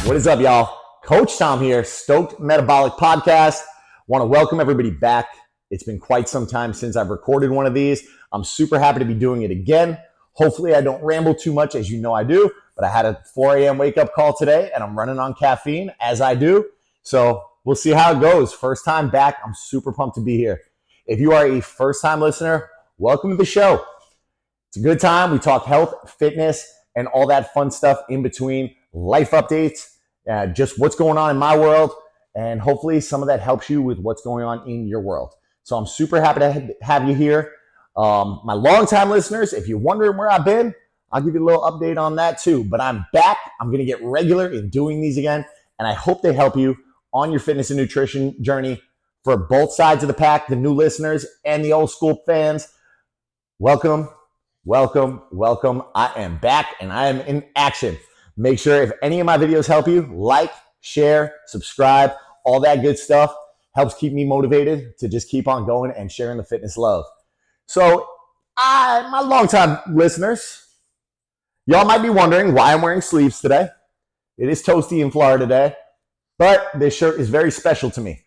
What is up, y'all? Coach Tom here, Stoked Metabolic Podcast. Want to welcome everybody back. It's been quite some time since I've recorded one of these. I'm super happy to be doing it again. Hopefully I don't ramble too much, as you know I do, but I had a 4 a.m. wake-up call today, and I'm running on caffeine, as I do. So we'll see how it goes. First time back. I'm super pumped to be here. If you are a first-time listener, welcome to the show. It's a good time. We talk health, fitness, and all that fun stuff in between, life updates, just what's going on in my world, and hopefully some of that helps you with what's going on in your world. So I'm super happy to have you here. My longtime listeners, if you're wondering where I've been, I'll give you a little update on that too. But I'm back. I'm going to get regular in doing these again, and I hope they help you on your fitness and nutrition journey for both sides of the pack, the new listeners and the old school fans. Welcome, welcome, welcome. I am back and I am in action. Make sure if any of my videos help you, like, share, subscribe, all that good stuff helps keep me motivated to just keep on going and sharing the fitness love. So my longtime listeners, y'all might be wondering why I'm wearing sleeves today. It is toasty in Florida today, but this shirt is very special to me.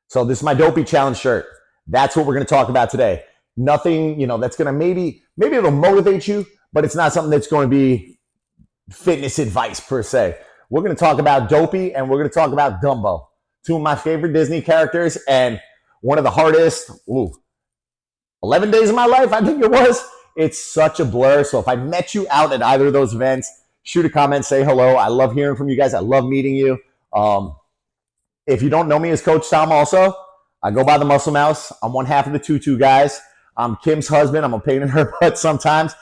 So this is my Dopey Challenge shirt. That's what we're going to talk about today. Nothing, that's going to maybe it'll motivate you, but it's not something that's going to be fitness advice per se. We're going to talk about Dopey and we're going to talk about Dumbo, two of my favorite Disney characters and one of the hardest, 11 days of my life, I think it was. It's such a blur. So if I met you out at either of those events, shoot a comment, say hello. I love hearing from you guys. I love meeting you. If you don't know me as Coach Tom also, I go by the Muscle Mouse. I'm one half of the Tutu guys. I'm Kim's husband. I'm a pain in her butt sometimes.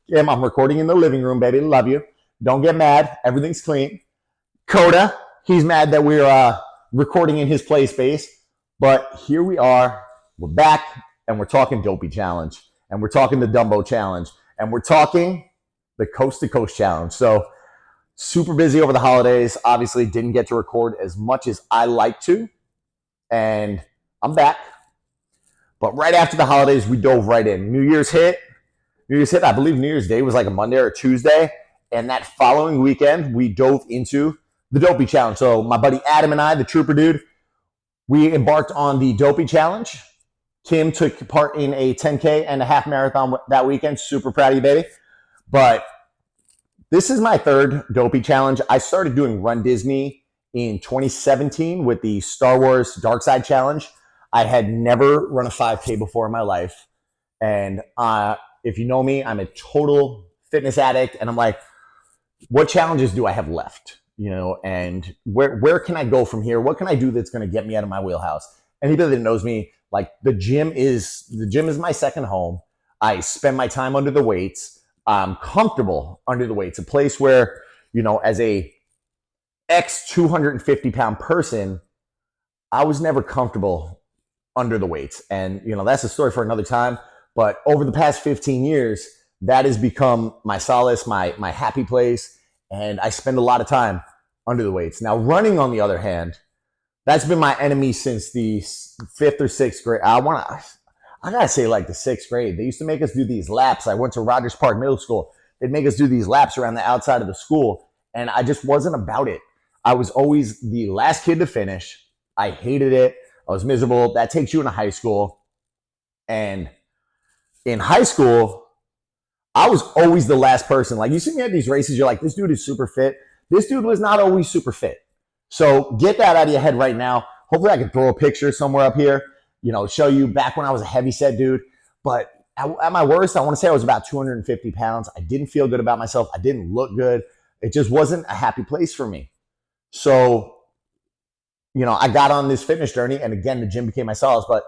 Kim, I'm recording in the living room, baby. Love you. Don't get mad. Everything's clean. Coda, he's mad that we're recording in his play space. But here we are. We're back, and we're talking Dopey Challenge, and we're talking the Dumbo Challenge, and we're talking the Coast to Coast Challenge. So super busy over the holidays. Obviously didn't get to record as much as I like to, and I'm back. But right after the holidays, we dove right in. New Year's hit. I believe New Year's Day was like a Monday or a Tuesday. And that following weekend, we dove into the Dopey Challenge. So my buddy Adam and I, the trooper dude, we embarked on the Dopey Challenge. Kim took part in a 10K and a half marathon that weekend. Super proud of you, baby. But this is my third Dopey Challenge. I started doing Run Disney in 2017 with the Star Wars Dark Side Challenge. I had never run a 5K before in my life. And if you know me, I'm a total fitness addict. And I'm like, what challenges do I have left? And where can I go from here? What can I do that's going to get me out of my wheelhouse? Anybody that knows me, like the gym is my second home. I spend my time under the weights. I'm comfortable under the weights, a place where, as a ex 250-pound person, I was never comfortable under the weights. And, that's a story for another time. But over the past 15 years, that has become my solace, my happy place. And I spend a lot of time under the weights. Now, running, on the other hand, that's been my enemy since the 5th or 6th grade. I gotta say, like the 6th grade. They used to make us do these laps. I went to Rogers Park Middle School. They'd make us do these laps around the outside of the school. And I just wasn't about it. I was always the last kid to finish. I hated it. I was miserable. That takes you into high school. And in high school, I was always the last person. Like, you see me at these races, you're like, this dude is super fit. This dude was not always super fit. So get that out of your head right now. Hopefully I can throw a picture somewhere up here, show you back when I was a heavy set dude. But at my worst, I want to say I was about 250 pounds. I didn't feel good about myself. I didn't look good. It just wasn't a happy place for me. So, I got on this fitness journey, and again, the gym became my solace. But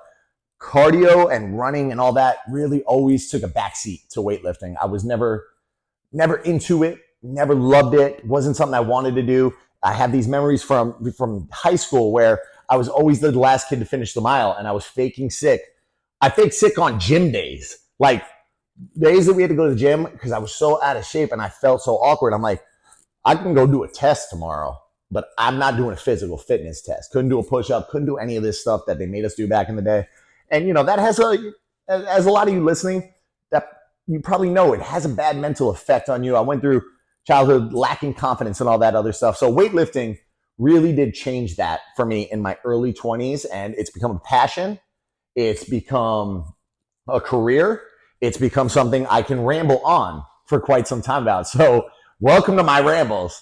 cardio and running and all that really always took a backseat to weightlifting. I was never into it, never loved it. Wasn't something I wanted to do. I have these memories from high school where I was always the last kid to finish the mile, and I was faking sick. I faked sick on gym days, like days that we had to go to the gym because I was so out of shape and I felt so awkward. I'm like, I can go do a test tomorrow, but I'm not doing a physical fitness test. Couldn't do a push-up, couldn't do any of this stuff that they made us do back in the day. And, that has as a lot of you listening, that you probably know, it has a bad mental effect on you. I went through childhood lacking confidence and all that other stuff. So weightlifting really did change that for me in my early 20s, and it's become a passion. It's become a career. It's become something I can ramble on for quite some time about. So welcome to my rambles.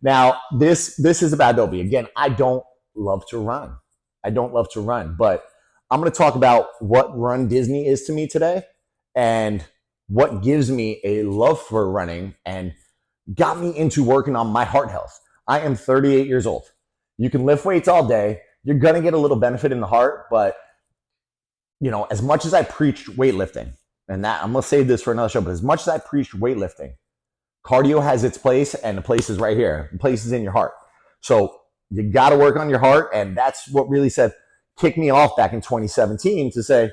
Now, this is about Dopey. Again, I don't love to run. I don't love to run, but I'm going to talk about what Run Disney is to me today and what gives me a love for running and got me into working on my heart health. I am 38 years old. You can lift weights all day. You're going to get a little benefit in the heart, but as much as I preached weightlifting, and that I'm going to save this for another show, but as much as I preached weightlifting, cardio has its place, and the place is right here. The place is in your heart. So you got to work on your heart, and that's what really kicked me off back in 2017 to say,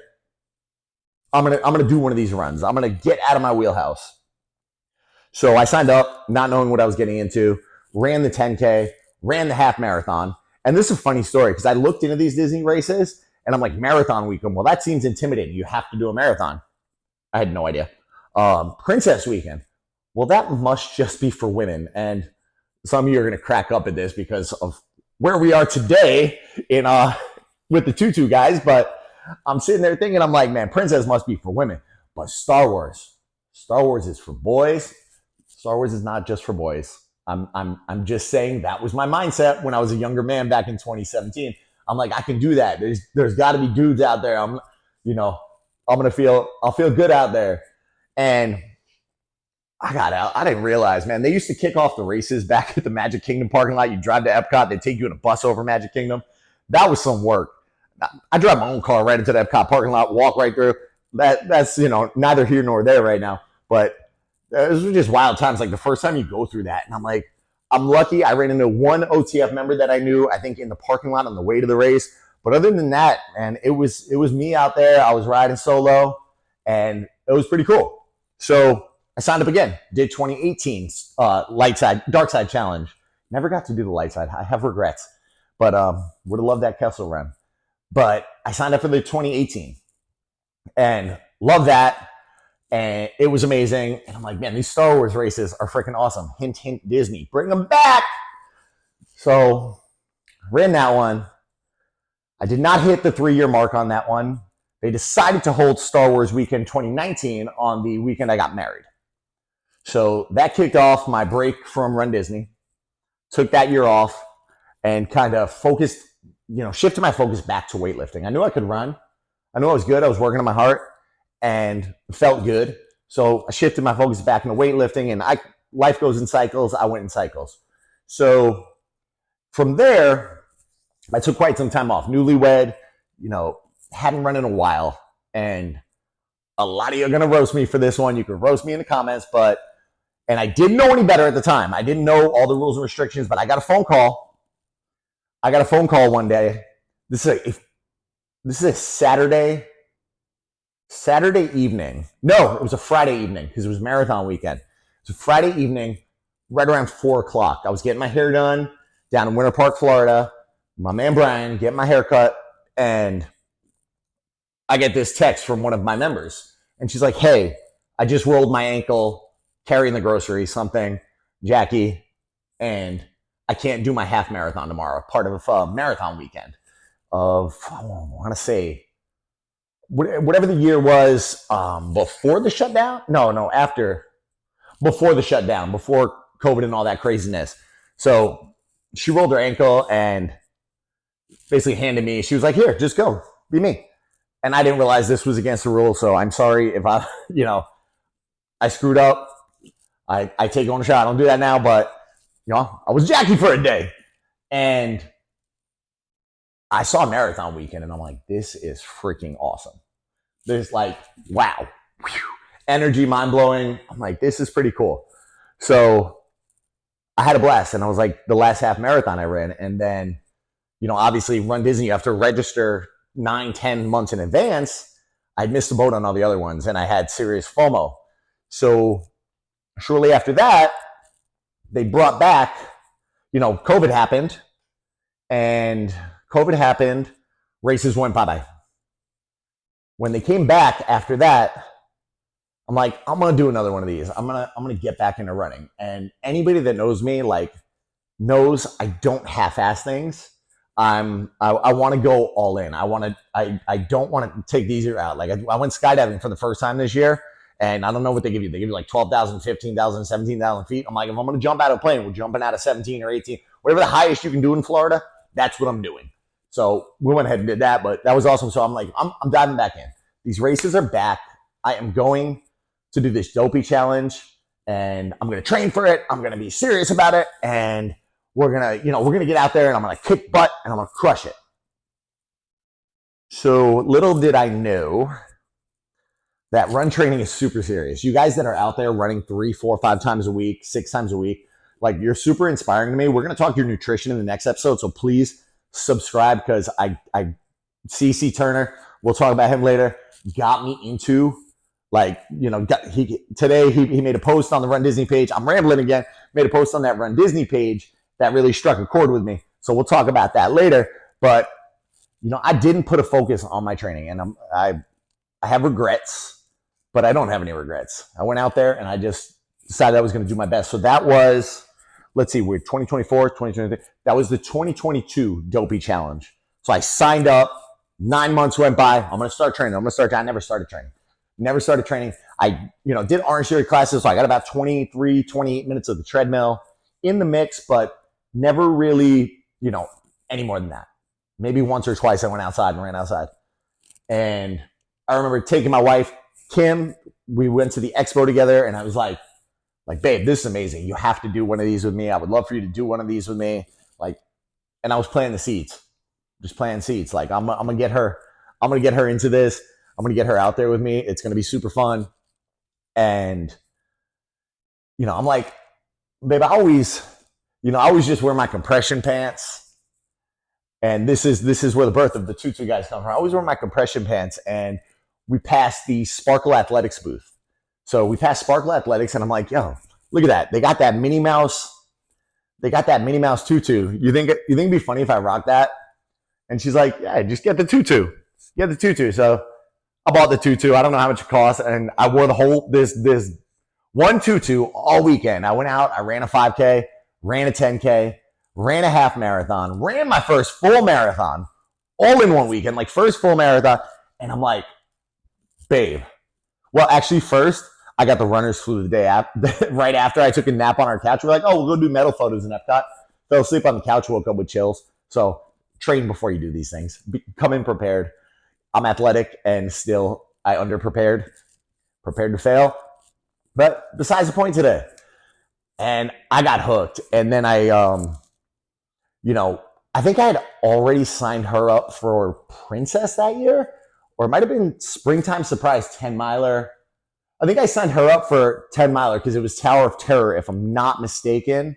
I'm gonna do one of these runs. I'm gonna get out of my wheelhouse. So I signed up, not knowing what I was getting into, ran the 10K, ran the half marathon. And this is a funny story because I looked into these Disney races and I'm like, marathon weekend. Well, that seems intimidating. You have to do a marathon. I had no idea. Princess weekend. Well, that must just be for women. And some of you are going to crack up at this because of where we are today in with the tutu guys. But I'm sitting there thinking, I'm like, man, princess must be for women. But Star Wars is for boys. Star Wars is not just for boys. I'm just saying that was my mindset when I was a younger man back in 2017. I'm like, I can do that. There's got to be dudes out there. I'll feel good out there. And I got out. I didn't realize, man, they used to kick off the races back at the Magic Kingdom parking lot. You drive to Epcot, they take you in a bus over Magic Kingdom. That was some work. I drive my own car right into the Epcot parking lot, walk right through. That's neither here nor there right now. But those were just wild times. Like the first time you go through that, and I'm like, I'm lucky. I ran into one OTF member that I knew, I think in the parking lot on the way to the race. But other than that, man, it was me out there. I was riding solo, and it was pretty cool. So I signed up again. Did 2018's Dark Side Challenge. Never got to do the light side. I have regrets, but would have loved that Kessel run. But I signed up for the 2018 and love that. And it was amazing. And I'm like, man, these Star Wars races are freaking awesome. Hint, hint, Disney. Bring them back. So ran that one. I did not hit the 3-year mark on that one. They decided to hold Star Wars Weekend 2019 on the weekend I got married. So that kicked off my break from Run Disney. Took that year off and kind of focused, shifted my focus back to weightlifting. I knew I could run. I knew I was good. I was working on my heart and felt good. So I shifted my focus back into weightlifting, and life goes in cycles. I went in cycles. So from there, I took quite some time off. Newlywed, hadn't run in a while. And a lot of you are going to roast me for this one. You can roast me in the comments, and I didn't know any better at the time. I didn't know all the rules and restrictions, but I got a phone call. One day. This is a Saturday evening. No, it was a Friday evening because it was marathon weekend. It was a Friday evening, right around 4:00. I was getting my hair done down in Winter Park, Florida. My man Brian, getting my hair cut, and I get this text from one of my members. And she's like, hey, I just rolled my ankle carrying the groceries, something, Jackie, and I can't do my half marathon tomorrow, part of a marathon weekend of, I want to say, whatever the year was, before the shutdown. Before the shutdown, before COVID and all that craziness. So she rolled her ankle and basically handed me, she was like, here, just go, be me. And I didn't realize this was against the rules. So I'm sorry if I screwed up. I take ownership. I don't do that now, but I was Jackie for a day. And I saw Marathon Weekend and I'm like, this is freaking awesome. There's like, wow, energy, mind blowing. I'm like, this is pretty cool. So I had a blast, and I was like the last half marathon I ran. And then, obviously Run Disney, you have to register 9-10 months in advance. I'd missed the boat on all the other ones and I had serious FOMO. So shortly after that, they brought back, COVID happened, races went bye-bye. When they came back after that, I'm like, I'm gonna do another one of these. I'm gonna get back into running. And anybody that knows me, like, knows I don't half-ass things. I want to go all in. I don't want to take the easier route. Like I went skydiving for the first time this year, and I don't know what they give you. They give you like 12,000, 15,000, 17,000 feet. I'm like, if I'm going to jump out of a plane, we're jumping out of 17 or 18, whatever the highest you can do in Florida. That's what I'm doing. So we went ahead and did that, but that was awesome. So I'm like, I'm diving back in. These races are back. I am going to do this Dopey challenge, and I'm going to train for it. I'm going to be serious about it, and we're gonna get out there, and I'm gonna kick butt, and I'm gonna crush it. So little did I know that run training is super serious. You guys that are out there running 3, 4, 5 times a week, 6 times a week, like, you're super inspiring to me. We're gonna talk your nutrition in the next episode, so please subscribe, because I CC Turner, we'll talk about him later, got me into, like, today he made a post on the Run Disney page. I'm rambling again. Made a post on that Run Disney page that really struck a chord with me. So we'll talk about that later. But, I didn't put a focus on my training, and I have regrets, but I don't have any regrets. I went out there and I just decided I was going to do my best. So that was, let's see, we're 2024, 2023. That was the 2022 Dopey Challenge. So I signed up. 9 months went by. I'm going to start training. I never started training. I, did Orange Theory classes. So I got about 23, 28 minutes of the treadmill in the mix, but never really, any more than that. Maybe once or twice I went outside and ran outside. And I remember taking my wife, Kim, we went to the expo together, and I was like, babe, this is amazing. You have to do one of these with me. I would love for you to do one of these with me. And I was planting the seeds, just planting seeds. Like, I'm going to get her into this. I'm going to get her out there with me. It's going to be super fun. And, I'm like, babe, I always just wear my compression pants. And this is where the birth of the tutu guys come from. I always wear my compression pants, and we passed the Sparkle Athletics booth. So we passed Sparkle Athletics, and I'm like, yo, look at that. They got that Minnie Mouse tutu. You think it'd be funny if I rock that? And she's like, yeah, just get the tutu. Get the tutu. So I bought the tutu. I don't know how much it costs, and I wore the whole this one tutu all weekend. I went out, I ran a 5K, ran a 10K, ran a half marathon, ran my first full marathon, all in one weekend, like first full marathon. And I'm like, babe. Well, actually, first, I got the runner's flu the day after, right after I took a nap on our couch. We're like, oh, we'll go do medal photos in Epcot. Fell asleep on the couch, woke up with chills. So train before you do these things. Come in prepared. I'm athletic, and still I underprepared, prepared to fail. But besides the point today. And I got hooked. And then I think I had already signed her up for Princess that year, or it might have been Springtime Surprise 10 miler. I think I signed her up for 10 miler because it was Tower of Terror, if I'm not mistaken. I'm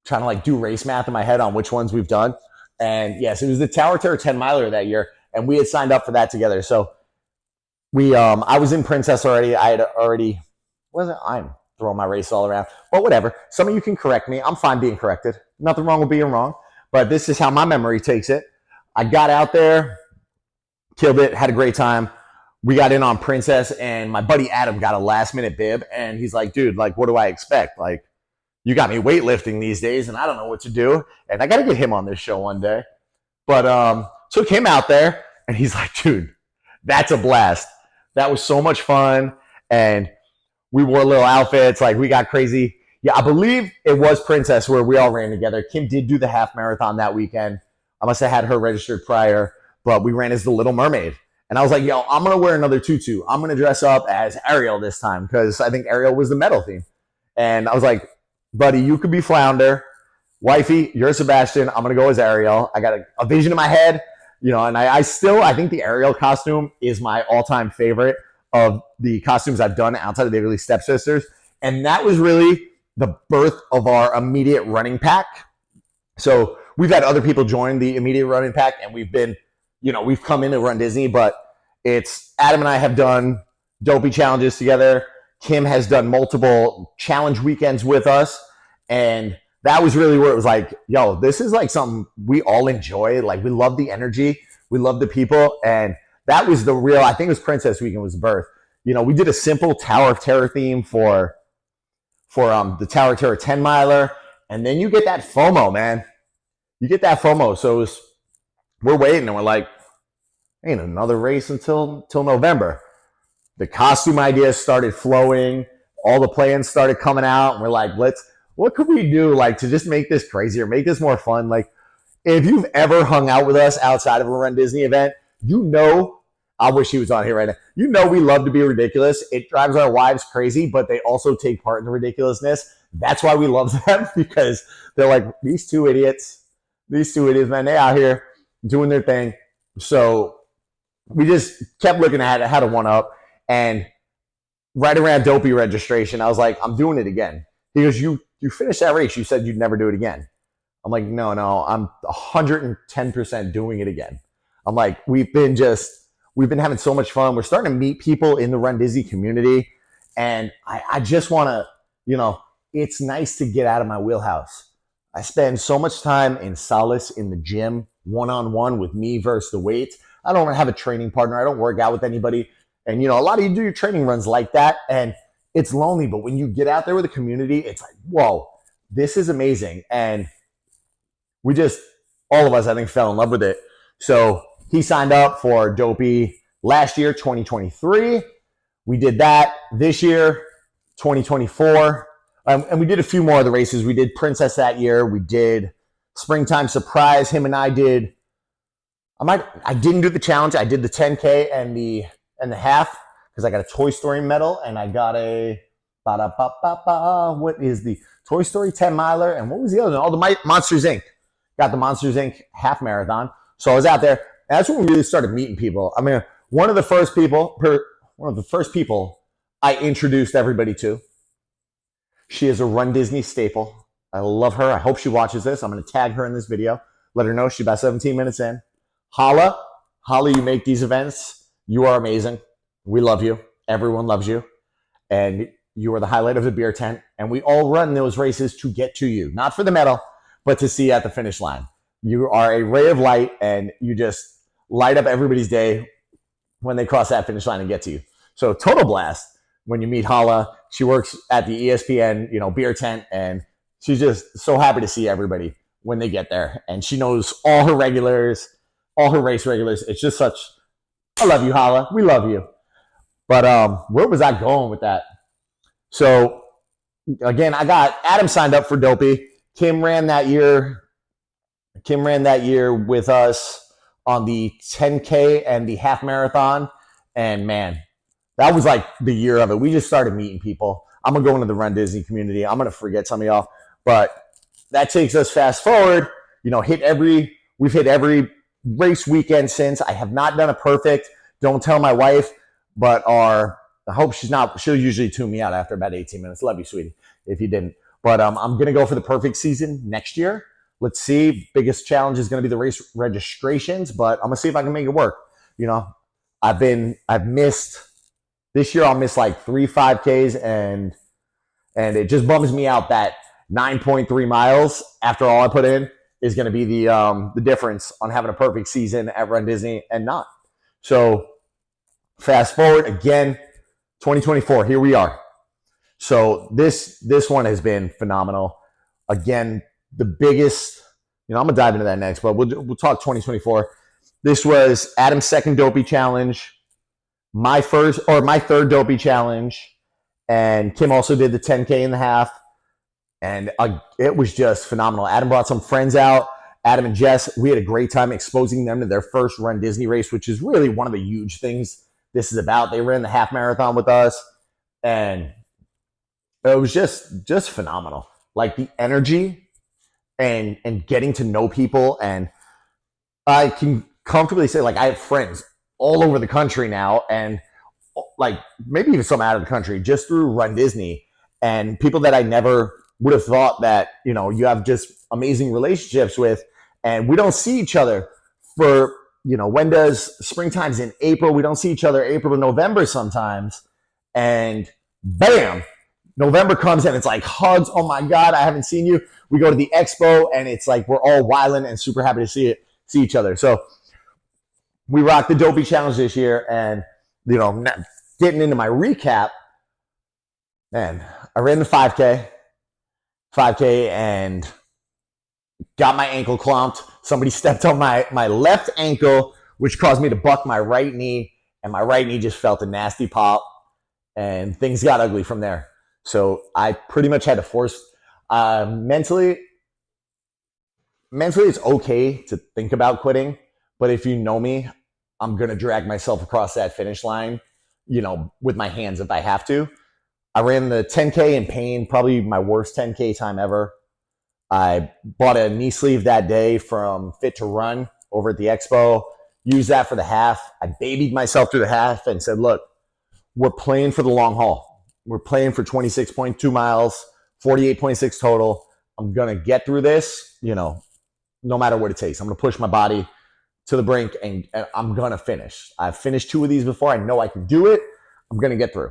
trying to do race math in my head on which ones we've done. And yes, it was the Tower of Terror 10 miler that year, and we had signed up for that together. So I was in Princess already. I'm throwing my race all around, but whatever. Some of you can correct me. I'm fine being corrected. Nothing wrong with being wrong, but this is how my memory takes it. I got out there, killed it, had a great time. We got in on Princess, and my buddy Adam got a last minute bib, and he's like, dude, what do I expect? You got me weightlifting these days, and I don't know what to do. And I got to get him on this show one day. But took him out there, and he's like, dude, that's a blast. That was so much fun. And we wore little outfits. We got crazy. Yeah, I believe it was Princess where we all ran together. Kim did do the half marathon that weekend. I must have had her registered prior, but we ran as the Little Mermaid. And I was like, yo, I'm going to wear another tutu. I'm going to dress up as Ariel this time, because I think Ariel was the medal theme. And I was like, buddy, you could be Flounder. Wifey, you're Sebastian. I'm going to go as Ariel. I got a vision in my head, and I think the Ariel costume is my all-time favorite of the costumes I've done outside of the Ugly Stepsisters. And that was really the birth of our immediate running pack. So we've had other people join the immediate running pack, and we've been, we've come in to Run Disney, but it's Adam and I have done Dopey challenges together. Kim has done multiple challenge weekends with us. And that was really where it was like, yo, this is something we all enjoy. We love the energy. We love the people. And that was the real, I think it was Princess Weekend was the birth. we did a simple Tower of Terror theme for the Tower of Terror 10 miler, and then you get that FOMO, man. You get that FOMO. So we're waiting, and we're like, ain't another race until November. The costume ideas started flowing. All the plans started coming out, and we're like, what could we do to just make this crazier, make this more fun? If you've ever hung out with us outside of a Run Disney event, I wish he was on here right now. We love to be ridiculous. It drives our wives crazy, but they also take part in the ridiculousness. That's why we love them, because they're like, these two idiots, man, they out here doing their thing. So we just kept looking at how to one up. And right around Dopey registration, I was like, I'm doing it again. He goes, you finished that race. You said you'd never do it again. I'm like, no, I'm 110% doing it again. I'm like, we've been having so much fun. We're starting to meet people in the Run Disney community. And I just want to, it's nice to get out of my wheelhouse. I spend so much time in solace in the gym, one-on-one with me versus the weights. I don't have a training partner. I don't work out with anybody. And, a lot of you do your training runs like that. And it's lonely. But when you get out there with a community, it's like, whoa, this is amazing. And all of us, I think, fell in love with it. So he signed up for Dopey last year, 2023. We did that this year, 2024. And we did a few more of the races. We did Princess that year. We did Springtime Surprise. Him and I did. I didn't do the challenge. I did the 10K and the half because I got a Toy Story medal and I got what is the Toy Story 10 miler and what was the other one? Oh, the Monsters Inc. Got the Monsters Inc. half marathon. So I was out there. And that's when we really started meeting people. I mean, one of the first people I introduced everybody to. She is a Run Disney staple. I love her. I hope she watches this. I'm going to tag her in this video. Let her know she's about 17 minutes in. Hala, you make these events. You are amazing. We love you. Everyone loves you. And you are the highlight of the beer tent. And we all run those races to get to you. Not for the medal, but to see you at the finish line. You are a ray of light, and you just light up everybody's day when they cross that finish line and get to you. So total blast when you meet Hala. She works at the ESPN, beer tent, and she's just so happy to see everybody when they get there. And she knows all her regulars, all her race regulars. It's just I love you, Hala. We love you. But where was I going with that? So again, I got Adam signed up for Dopey. Kim ran that year with us on the 10K and the half marathon. And man, that was like the year of it. We just started meeting people. I'm going to go into the Run Disney community. I'm going to forget some of y'all. But that takes us fast forward. We've hit every race weekend since. I have not done a perfect. Don't tell my wife. But I hope she'll usually tune me out after about 18 minutes. Love you, sweetie, if you didn't. But I'm going to go for the perfect season next year. Let's see. Biggest challenge is going to be the race registrations, but I'm going to see if I can make it work. I've missed this year. I'll miss like 3 5Ks and it just bums me out that 9.3 miles after all I put in is going to be the difference on having a perfect season at Run Disney and not. So fast forward again, 2024, here we are. So this one has been phenomenal. Again, the biggest, I'm going to dive into that next, but we'll talk 2024. This was Adam's second Dopey challenge, my third Dopey challenge, and Kim also did the 10K and the half, and it was just phenomenal. Adam brought some friends out. Adam and Jess, we had a great time exposing them to their first Run Disney race, which is really one of the huge things this is about. They ran the half marathon with us, and it was just phenomenal. Like the energy and getting to know people. And I can comfortably say, like, I have friends all over the country now, and like maybe even some out of the country just through Run Disney, and people that I never would have thought that, you have just amazing relationships with. And we don't see each other for, when does springtime's in April? We don't see each other April to November sometimes. And bam, November comes and it's like hugs. Oh my God, I haven't seen you. We go to the expo and it's like we're all wilding and super happy to see each other. So we rocked the Dopey challenge this year, and getting into my recap, man, I ran the 5K and got my ankle clumped. Somebody stepped on my left ankle, which caused me to buck my right knee, and my right knee just felt a nasty pop, and things got ugly from there. So I pretty much had to force mentally, it's okay to think about quitting, but if you know me, I'm going to drag myself across that finish line, with my hands if I have to. I ran the 10K in pain, probably my worst 10K time ever. I bought a knee sleeve that day from Fit to Run over at the expo, used that for the half. I babied myself through the half and said, look, we're playing for the long haul. We're playing for 26.2 miles, 48.6 total. I'm going to get through this, no matter what it takes. I'm going to push my body to the brink, and I'm going to finish. I've finished 2 of these before. I know I can do it. I'm going to get through.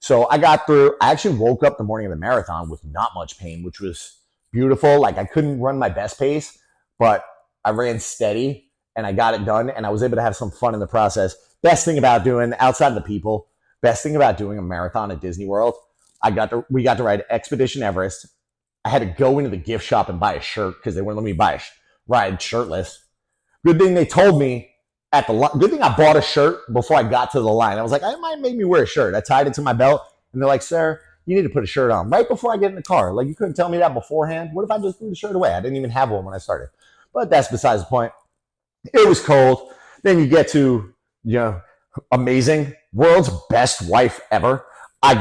So I got through. I actually woke up the morning of the marathon with not much pain, which was beautiful. Like, I couldn't run my best pace, but I ran steady and I got it done, and I was able to have some fun in the process. Best thing about doing, outside of the people, best thing about doing a marathon at Disney World, we got to ride Expedition Everest. I had to go into the gift shop and buy a shirt because they wouldn't let me ride shirtless. Good thing they told me good thing I bought a shirt before I got to the line. I was like, I might make me wear a shirt. I tied it to my belt, and they're like, sir, you need to put a shirt on right before I get in the car. Like, you couldn't tell me that beforehand. What if I just threw the shirt away? I didn't even have one when I started. But that's besides the point. It was cold. Then you get to, amazing, world's best wife ever. I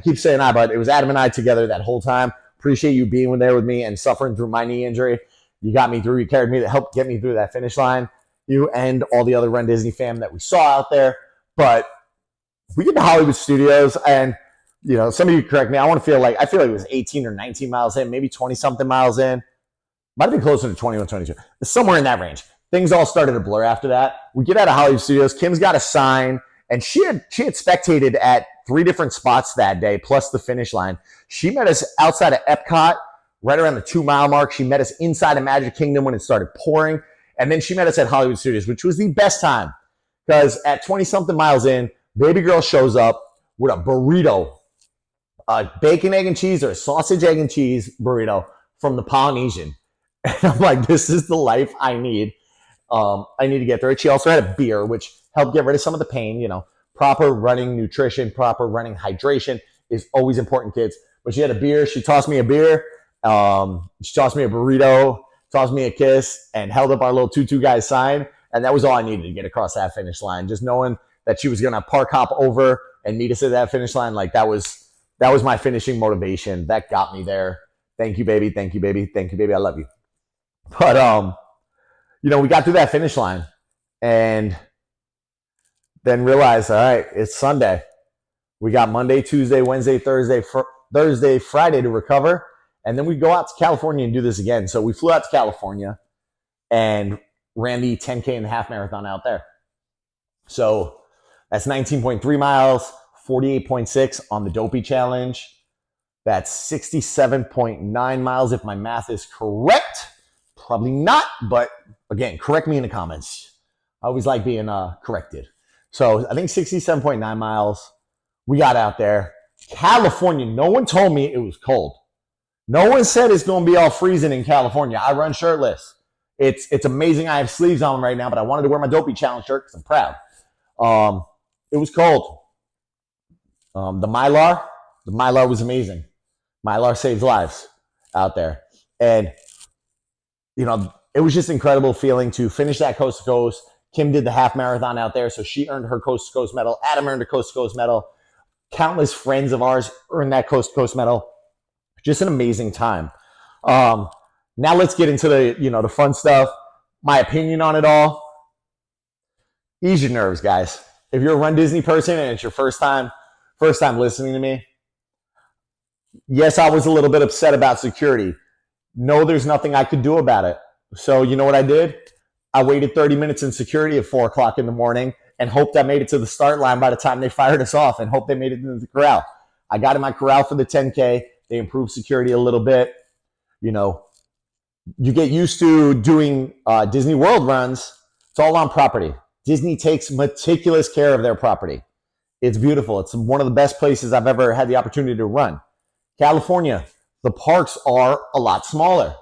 keep saying I, but it was Adam and I together that whole time. Appreciate you being there with me and suffering through my knee injury. You got me through. You carried me to help get me through that finish line. You and all the other Run Disney fam that we saw out there. But we get to Hollywood Studios, and some of you correct me. I feel like it was 18 or 19 miles in, maybe 20 something miles in. Might have been closer to 21, 22. Somewhere in that range. Things all started to blur after that. We get out of Hollywood Studios. Kim's got a sign, and she had spectated at 3 different spots that day, plus the finish line. She met us outside of Epcot, right around the 2-mile mark. She met us inside of Magic Kingdom when it started pouring. And then she met us at Hollywood Studios, which was the best time. Because at 20-something miles in, baby girl shows up with a burrito, a bacon, egg, and cheese, or a sausage, egg, and cheese burrito from the Polynesian. And I'm like, this is the life I need. I need to get through it. She also had a beer, which helped get rid of some of the pain. Proper running nutrition, proper running hydration is always important, kids. But she had a beer. She tossed me a beer. She tossed me a burrito, tossed me a kiss, and held up our little tutu guy's sign. And that was all I needed to get across that finish line. Just knowing that she was going to park hop over and meet us at that finish line. Like, that was my finishing motivation. That got me there. Thank you, baby. Thank you, baby. Thank you, baby. I love you. But, we got through that finish line and then realized, all right, it's Sunday. We got Monday, Tuesday, Wednesday, Thursday, Friday to recover. And then we go out to California and do this again. So we flew out to California and ran the 10K and a half marathon out there. So that's 19.3 miles, 48.6 on the Dopey challenge. That's 67.9 miles if my math is correct. Probably not, but again, correct me in the comments. I always like being corrected. So I think 67.9 miles. We got out there. California, no one told me it was cold. No one said it's going to be all freezing in California. I run shirtless. It's amazing. I have sleeves on right now, but I wanted to wear my Dopey challenge shirt because I'm proud. It was cold. The Mylar was amazing. Mylar saves lives out there. And, it was just incredible feeling to finish that coast to coast. Kim did the half marathon out there, so she earned her coast to coast medal. Adam earned a coast to coast medal. Countless friends of ours earned that coast to coast medal. Just an amazing time. Now let's get into the fun stuff. My opinion on it all. Ease your nerves, guys. If you're a Run Disney person and it's your first time listening to me, yes, I was a little bit upset about security. No, there's nothing I could do about it. So you know what I did? I waited 30 minutes in security at 4 o'clock in the morning and hoped I made it to the start line by the time they fired us off, and hoped they made it into the corral. I got in my corral for the 10K. They improved security a little bit. You get used to doing Disney World runs. It's all on property. Disney takes meticulous care of their property. It's beautiful. It's one of the best places I've ever had the opportunity to run. California, the parks are a lot smaller.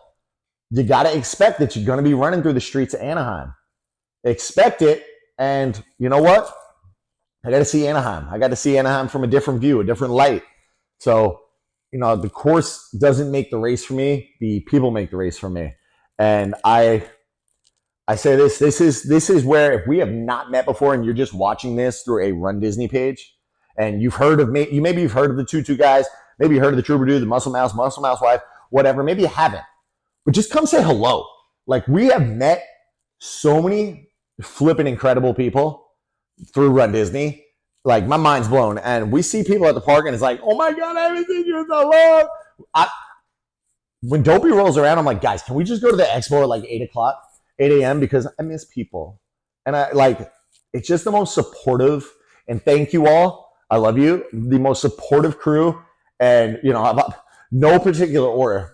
You got to expect that you're going to be running through the streets of Anaheim. Expect it. And you know what? I got to see Anaheim. I got to see Anaheim from a different view, a different light. So, the course doesn't make the race for me. The people make the race for me. And I say this is where, if we have not met before and you're just watching this through a Run Disney page, and you've heard of me, maybe you've heard of the Tutu guys, maybe you heard of the Troubadour, the Muscle Mouse wife, whatever. Maybe you haven't, but just come say hello. Like, we have met so many flipping incredible people through Run Disney. Like, my mind's blown. And we see people at the park and it's like, oh my God, I haven't seen you in so long. When Dopey rolls around, I'm like, guys, can we just go to the expo at like 8 a.m. because I miss people. And it's just the most supportive, and thank you all. I love you. The most supportive crew. And, no particular order,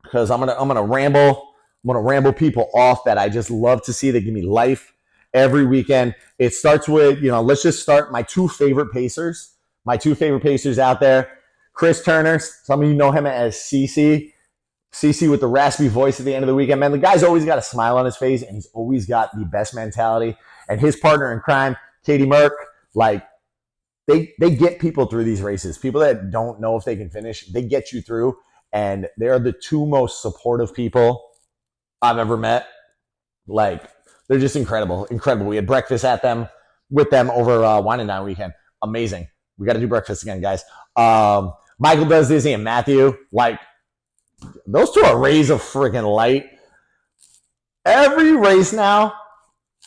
because I'm gonna ramble people off that I just love to see. They give me life every weekend. It starts with, let's just start my two favorite pacers out there. Chris Turner, some of you know him as CC with the raspy voice at the end of the weekend. Man, the guy's always got a smile on his face, and he's always got the best mentality. And his partner in crime, Katie Merck, they get people through these races. People that don't know if they can finish, they get you through. And they're the two most supportive people I've ever met. They're just incredible. We had breakfast with them over Wine and Dine weekend. Amazing. We got to do breakfast again, guys. Michael Does Disney and Matthew, those two are rays of freaking light. Every race now,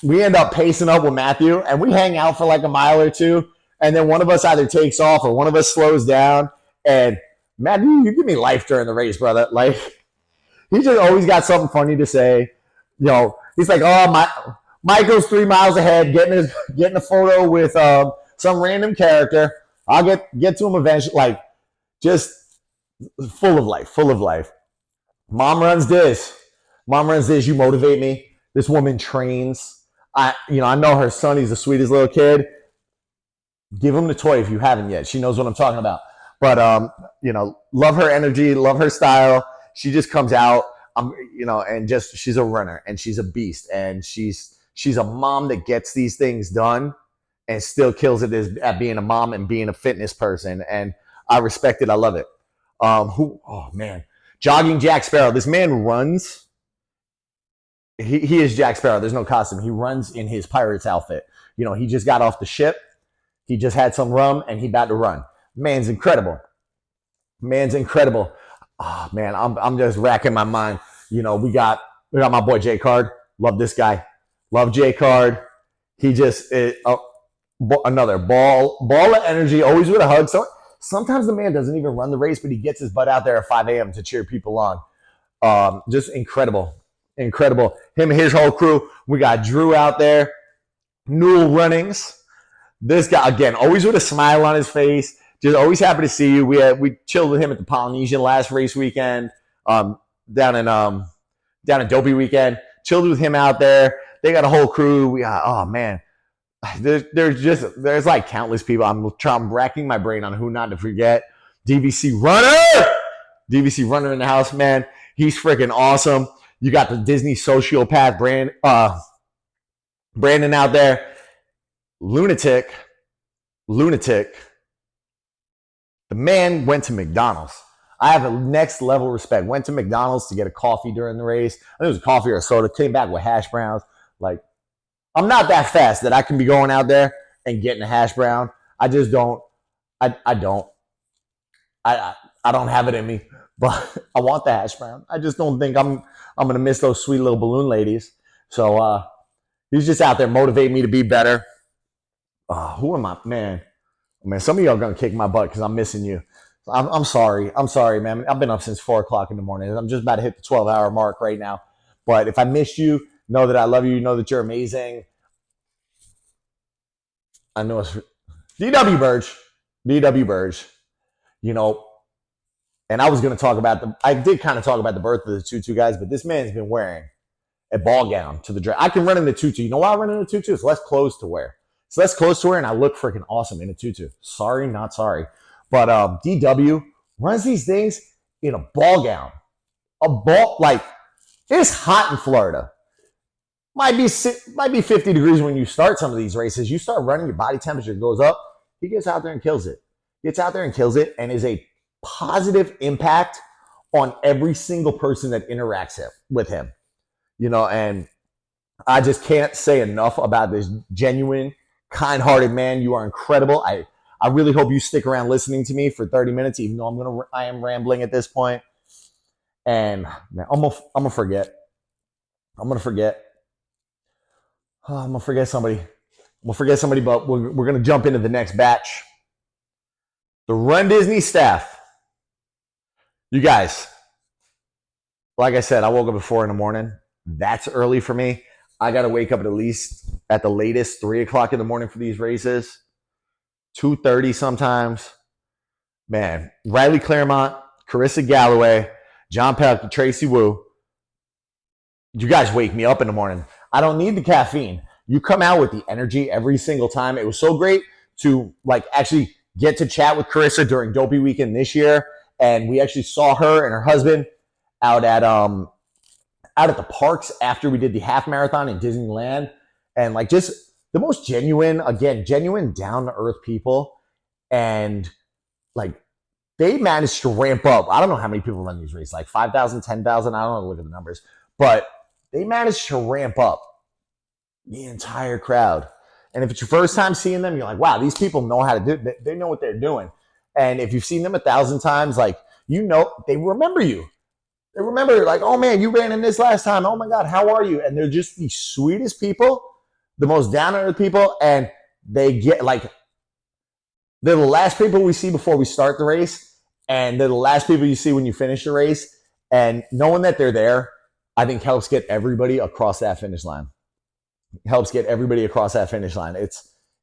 we end up pacing up with Matthew, and we hang out for like a mile or two, and then one of us either takes off or one of us slows down. And Matthew, you give me life during the race, brother. He just always got something funny to say. He's like, oh, Michael's 3 miles ahead, getting a photo with some random character. I'll get to him eventually. Just full of life. Mom runs this. You motivate me. This woman trains. I know her son. He's the sweetest little kid. Give him the toy if you haven't yet. She knows what I'm talking about. But love her energy, love her style. She just comes out, and just, she's a runner, and she's a beast, and she's a mom that gets these things done and still kills it at being a mom and being a fitness person. And I respect it. I love it. Jogging Jack Sparrow. This man runs. He is Jack Sparrow. There's no costume. He runs in his pirate's outfit. He just got off the ship. He just had some rum, and he about to run. Man's incredible. Oh, man, I'm just racking my mind. We got my boy J Card. Love this guy. Love J Card. He just another ball of energy. Always with a hug. So sometimes the man doesn't even run the race, but he gets his butt out there at 5 a.m. to cheer people on. Just incredible. Him and his whole crew. We got Drew out there. Newell Runnings. This guy, again, always with a smile on his face. Just always happy to see you. We chilled with him at the Polynesian last race weekend, down in Dopey weekend. Chilled with him out there. They got a whole crew. We got, oh man, there's like countless people. I'm racking my brain on who not to forget. DVC Runner in the house, man. He's freaking awesome. You got the Disney sociopath Brandon out there. Lunatic. The man went to McDonald's. I have a next level respect. Went to McDonald's to get a coffee during the race. I think it was a coffee or a soda. Came back with hash browns. I'm not that fast that I can be going out there and getting a hash brown. I just don't. I don't have it in me. But I want the hash brown. I just don't think I'm gonna miss those sweet little balloon ladies. So he's just out there motivating me to be better. Who am I, man? Some of y'all are gonna kick my butt because I'm missing you. I'm sorry, man. I've been up since 4 o'clock in the morning. I'm just about to hit the 12-hour mark right now. But if I missed you, know that I love you. Know that you're amazing. I know it's DW Burge. And I was going to talk about I did kind of talk about the birth of the tutu guys, but this man's been wearing a ball gown to the dress. I can run in the tutu. You know why I run in the tutu? It's less clothes to wear. So that's close to her, and I look freaking awesome in a tutu. Sorry, not sorry. But DW runs these things in a ball gown. A ball, like, it's hot in Florida. Might be 50 degrees when you start some of these races. You start running, your body temperature goes up. He gets out there and kills it. Gets out there and kills it, and is a positive impact on every single person that interacts with him. And I just can't say enough about this genuine, kind-hearted man. You are incredible. I really hope you stick around listening to me for 30 minutes, even though I am rambling at this point. And man, I'm gonna forget. I'm gonna forget somebody. But we're gonna jump into the next batch. The Run Disney staff. You guys, like I said, I woke up at 4 a.m. That's early for me. I got to wake up at the latest 3 o'clock in the morning for these races. 2:30 sometimes. Man, Riley Claremont, Carissa Galloway, John Pelkey, Tracy Wu. You guys wake me up in the morning. I don't need the caffeine. You come out with the energy every single time. It was so great to actually get to chat with Carissa during Dopey weekend this year. And we actually saw her and her husband out at the parks after we did the half marathon in Disneyland. And just the most genuine down to earth people. And they managed to ramp up. I don't know how many people run these races, 5,000, 10,000. I don't know, look at the numbers, but they managed to ramp up the entire crowd. And if it's your first time seeing them, you're like, wow, these people know how to do it. They know what they're doing. And if you've seen them 1,000 times, they remember you. They remember, oh man, you ran in this last time. Oh my God, how are you? And they're just the sweetest people, the most down to earth people. And they get they're the last people we see before we start the race. And they're the last people you see when you finish the race. And knowing that they're there, I think helps get everybody across that finish line.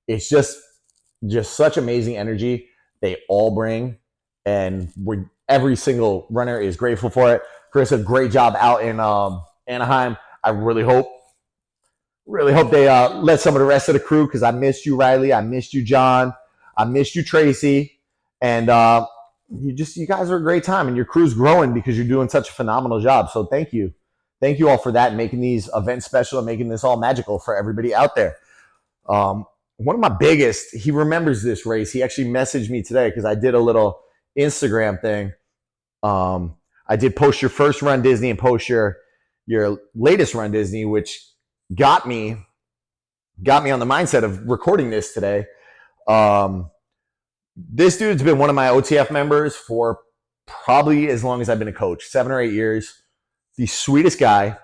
It's just such amazing energy they all bring, and every single runner is grateful for it. Chris, a great job out in Anaheim. I really hope they let some of the rest of the crew, because I missed you, Riley. I missed you, John. I missed you, Tracy. And you guys are a great time, and your crew's growing because you're doing such a phenomenal job. So thank you. Thank you all for that, and making these events special and making this all magical for everybody out there. One of my biggest, he remembers this race. He actually messaged me today because I did a little Instagram thing. I did post your first Run Disney and post your latest Run Disney, which got me on the mindset of recording this today. This dude's been one of my OTF members for probably as long as I've been a coach, 7 or 8 years. The sweetest guy.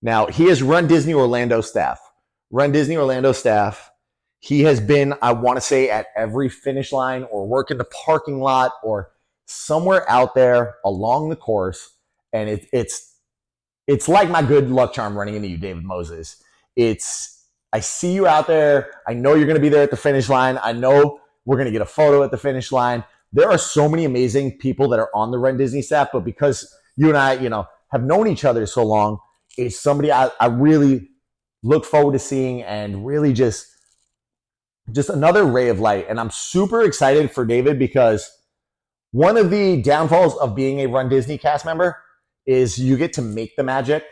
Now, he has Run Disney Orlando staff. He has been, I want to say, at every finish line or working the parking lot or somewhere out there along the course. And it's like my good luck charm running into you, David Moses. I see you out there. I know you're going to be there at the finish line. I know we're going to get a photo at the finish line. There are so many amazing people that are on the Run Disney staff, but because you and I, have known each other so long, it's somebody I really look forward to seeing, and really just another ray of light. And I'm super excited for David, because one of the downfalls of being a Run Disney cast member is you get to make the magic,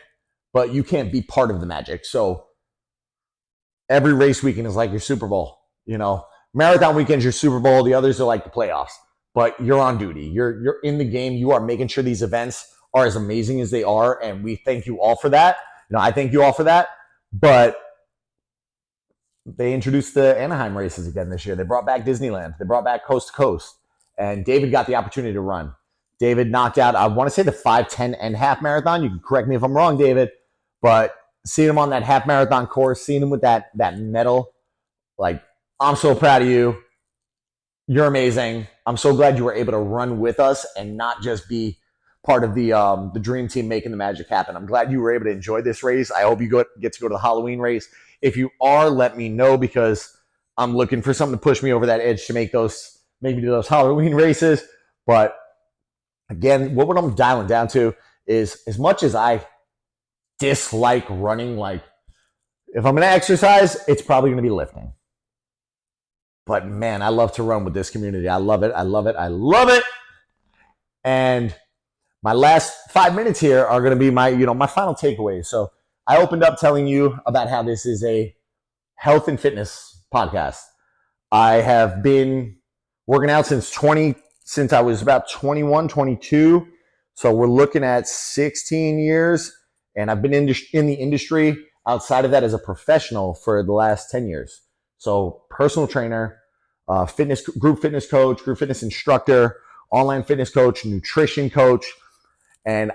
but you can't be part of the magic. So every race weekend is like your Super Bowl. Marathon weekend's your Super Bowl. The others are like the playoffs. But you're on duty. You're in the game. You are making sure these events are as amazing as they are, and we thank you all for that. I thank you all for that. But they introduced the Anaheim races again this year. They brought back Disneyland. They brought back Coast to Coast. And David got the opportunity to run. David knocked out, I want to say, the 5, 10, and half marathon. You can correct me if I'm wrong, David. But seeing him on that half marathon course, seeing him with that medal, I'm so proud of you. You're amazing. I'm so glad you were able to run with us and not just be part of the dream team making the magic happen. I'm glad you were able to enjoy this race. I hope you get to go to the Halloween race. If you are, let me know, because I'm looking for something to push me over that edge to make me do those Halloween races. But again, what I'm dialing down to is, as much as I dislike running, if I'm going to exercise, it's probably going to be lifting. But man, I love to run with this community. I love it. I love it. I love it. And my last 5 minutes here are going to be my final takeaways. So I opened up telling you about how this is a health and fitness podcast. I have been working out since I was about 21, 22. So we're looking at 16 years, and I've been in the industry outside of that as a professional for the last 10 years. So personal trainer, group fitness coach, group fitness instructor, online fitness coach, nutrition coach. And,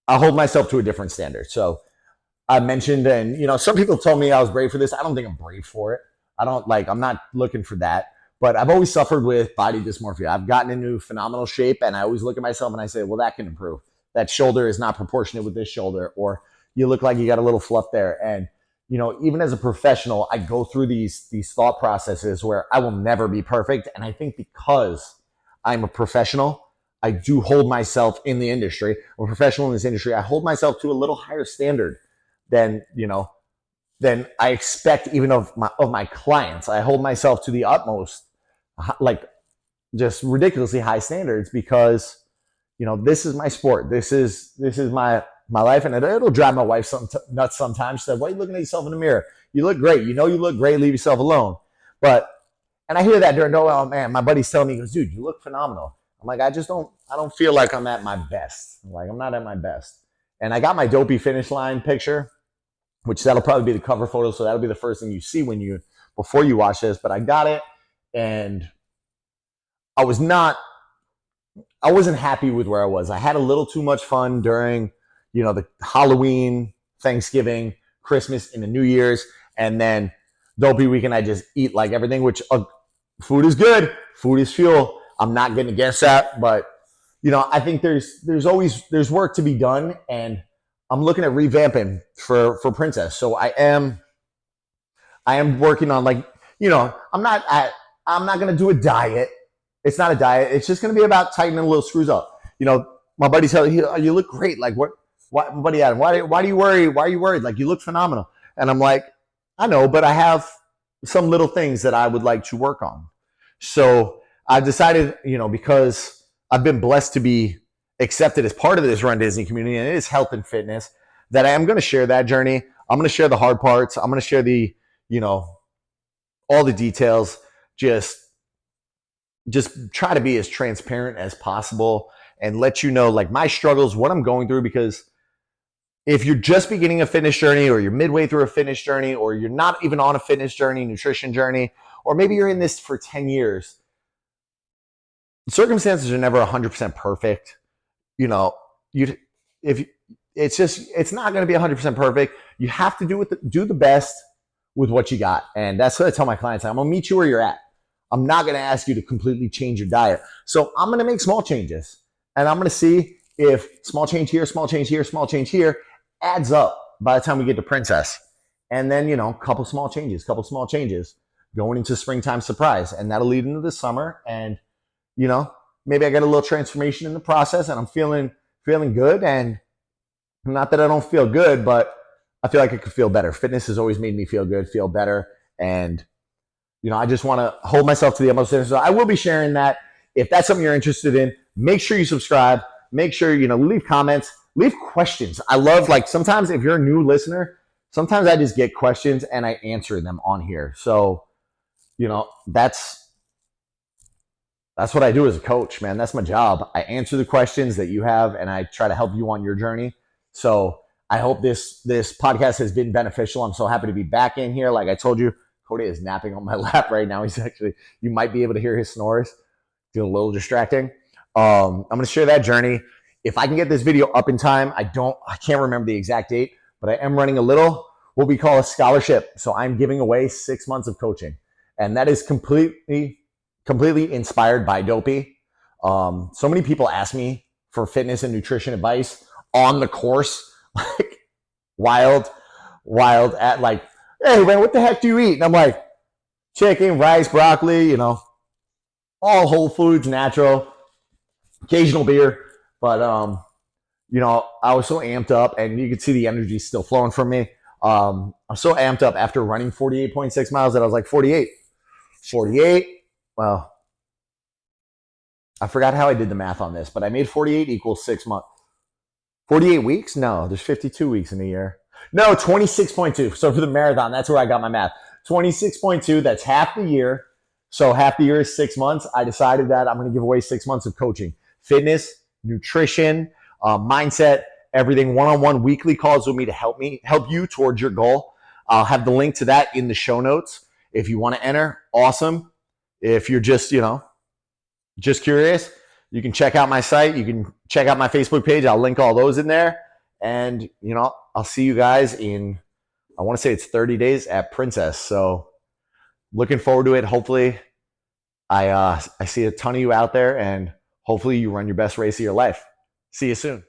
I hold myself to a different standard. So I mentioned, and, some people told me I was brave for this. I don't think I'm brave for it. I'm not looking for that. But I've always suffered with body dysmorphia. I've gotten into phenomenal shape, and I always look at myself and I say, well, that can improve. That shoulder is not proportionate with this shoulder, or you look like you got a little fluff there. And, even as a professional, I go through these thought processes where I will never be perfect. And I think because I'm a professional, I do hold myself in the industry. I'm a professional in this industry. I hold myself to a little higher standard than I expect even of my clients. I hold myself to the utmost, like just ridiculously high standards, because this is my sport. This is my life, and it'll drive my wife nuts sometimes. She said, "Why are you looking at yourself in the mirror? You look great. You look great. Leave yourself alone." And I hear that during, oh man, my buddy's telling me, he goes, "Dude, you look phenomenal." I'm like, I don't feel like I'm at my best. I'm not at my best. And I got my Dopey finish line picture, which that'll probably be the cover photo. So that'll be the first thing you see before you watch this. But I got it, and I wasn't happy with where I was. I had a little too much fun during, the Halloween, Thanksgiving, Christmas, and the New Year's. And then Dopey weekend, I just eat like everything, which food is good. Food is fuel. I'm not getting against that. But, I think there's work to be done. And I'm looking at revamping for Princess. So I am working on I'm not going to do a diet. It's not a diet. It's just going to be about tightening little screws up. My buddy said, "You look great. Like what? My buddy Adam, why do you worry? Why are you worried? Like you look phenomenal." And I'm like, I know, but I have some little things that I would like to work on. So I decided, because I've been blessed to be accepted as part of this Run Disney community, and it is health and fitness, that I am going to share that journey. I'm going to share the hard parts. I'm going to share the, all the details. Just try to be as transparent as possible and let you know like my struggles, what I'm going through, because if you're just beginning a fitness journey, or you're midway through a fitness journey, or you're not even on a fitness journey, nutrition journey, or maybe you're in this for 10 years, circumstances are never 100% perfect. It's not going to be 100% perfect. You have to do the best with what you got. And that's what I tell my clients. I'm going to meet you where you're at. I'm not going to ask you to completely change your diet. So I'm going to make small changes, and I'm going to see if small change here, small change here, small change here adds up by the time we get to Princess. And then, couple small changes going into springtime surprise. And that'll lead into the summer. And, maybe I get a little transformation in the process, and I'm feeling good. And not that I don't feel good, but I feel like I could feel better. Fitness has always made me feel good, feel better. And, I just want to hold myself to the utmost. So I will be sharing that. If that's something you're interested in, make sure you subscribe. Make sure, leave comments, leave questions. I love, sometimes if you're a new listener, sometimes I just get questions and I answer them on here. So, that's what I do as a coach, man. That's my job. I answer the questions that you have, and I try to help you on your journey. So I hope this podcast has been beneficial. I'm so happy to be back in here. Like I told you, Cody is napping on my lap right now. You might be able to hear his snores. Feel a little distracting. I'm going to share that journey. If I can get this video up in time, I can't remember the exact date, but I am running a little, what we call a scholarship. So I'm giving away 6 months of coaching, and that is completely inspired by Dopey. So many people ask me for fitness and nutrition advice on the course, like wild at like, "Hey man, what the heck do you eat?" And I'm like, chicken, rice, broccoli, all whole foods, natural, occasional beer. But, I was so amped up, and you could see the energy still flowing from me. I'm so amped up after running 48.6 miles that I was like 48. 48. Well, I forgot how I did the math on this, but I made 48 equals 6 months. 48 weeks? No, there's 52 weeks in a year. No, 26.2. So for the marathon, that's where I got my math. 26.2, that's half the year. So half the year is 6 months. I decided that I'm going to give away 6 months of coaching, fitness, nutrition, mindset, everything, one-on-one weekly calls with me to help you towards your goal. I'll have the link to that in the show notes. If you want to enter, awesome. If you're just, just curious, you can check out my site. You can check out my Facebook page. I'll link all those in there. And, I'll see you guys in, I want to say it's 30 days at Princess. So looking forward to it. Hopefully I see a ton of you out there, and hopefully you run your best race of your life. See you soon.